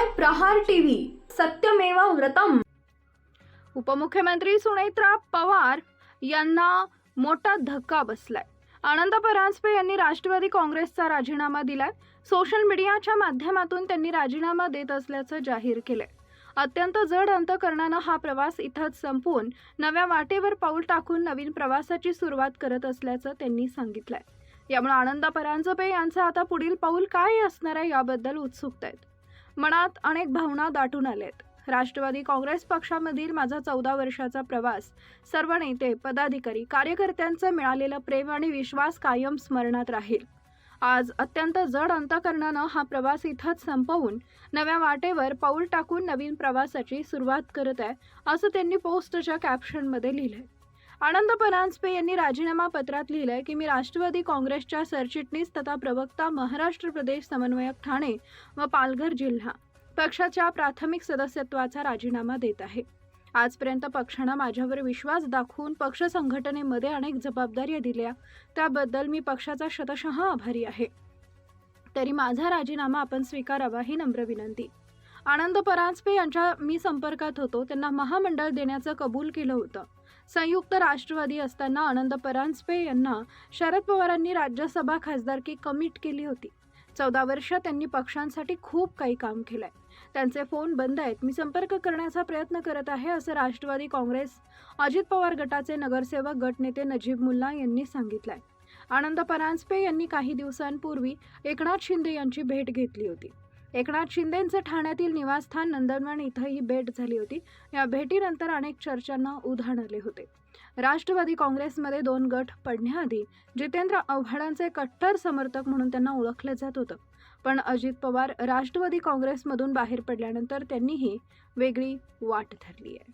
पाहताय प्रहार टीव्ही, सत्यमेव व्रतम। उपमुख्यमंत्री सुनेत्रा पवार यांना मोठा धक्का बसलाय। आनंद परांजपे यांनी राष्ट्रवादी काँग्रेसचा राजीनामा दिलाय। सोशल मीडियाच्या माध्यमातून त्यांनी राजीनामा देत असल्याचं जाहीर केलंय। अत्यंत जड अंतकरणानं हा प्रवास इथंच संपवून नव्या वाटेवर पाऊल टाकून नवीन प्रवासाची सुरुवात करत असल्याचं त्यांनी सांगितलंय। यामुळे आनंद परांजपे यांचं आता पुढील पाऊल काय असणार आहे याबद्दल उत्सुकता आहे। मनात अनेक भावना दाटून आल्यात। राष्ट्रवादी काँग्रेस पक्षामधील माझा 14 वर्षाचा प्रवास, सर्व नेते, पदाधिकारी, कार्यकर्त्यांचं मिळालेलं प्रेम आणि विश्वास कायम स्मरणात राहील। आज अत्यंत जड अंतकरणानं हा प्रवास इथंच संपवून नव्या वाटेवर पाऊल टाकून नवीन प्रवासाची सुरुवात करत आहे, असं त्यांनी पोस्टच्या कॅप्शनमध्ये लिहिलंय। आनंद परांजपे यांनी राजीनामा पत्रात लिहिलंय की मी राष्ट्रवादी काँग्रेसच्या सरचिटणीस तथा प्रवक्ता, महाराष्ट्र प्रदेश समन्वयक, ठाणे व पालघर जिल्हा पक्षाच्या प्राथमिक सदस्यत्वाचा राजीनामा देत आहे। आजपर्यंत पक्षानं माझ्यावर विश्वास दाखवून पक्ष संघटनेमध्ये अनेक जबाबदाऱ्या दिल्या, त्याबद्दल मी पक्षाचा शतशः आभारी आहे। तरी माझा राजीनामा आपण स्वीकारावा ही नम्र विनंती। आनंद परांजपे यांच्या मी संपर्कात होतो, त्यांना महामंडळ देण्याचं कबूल केलं होतं। संयुक्त राष्ट्रवादी असताना आनंद परांजपे यांना शरद पवारांनी राज्यसभा खासदारकी कमिट केली होती। 14 वर्ष त्यांनी पक्षांसाठी खूप काही काम केलंय। त्यांचे फोन बंद आहेत, मी संपर्क करण्याचा प्रयत्न करत आहे, असं राष्ट्रवादी काँग्रेस अजित पवार गटाचे नगरसेवक गटनेते नजीब मुल्ला यांनी सांगितलंय। आनंद परांजपे यांनी काही दिवसांपूर्वी एकनाथ शिंदे यांची भेट घेतली होती। एकनाथ शिंदेंचं ठाण्यातील निवासस्थान नंदनवन इथं ही भेट झाली होती। या भेटीनंतर अनेक चर्चांना उधाण आले होते। राष्ट्रवादी काँग्रेसमध्ये 2 गट पडण्याआधी जितेंद्र आव्हाडांचे कट्टर समर्थक म्हणून त्यांना ओळखलं जात होतं, पण अजित पवार राष्ट्रवादी काँग्रेसमधून बाहेर पडल्यानंतर त्यांनीही वेगळी वाट धरली आहे।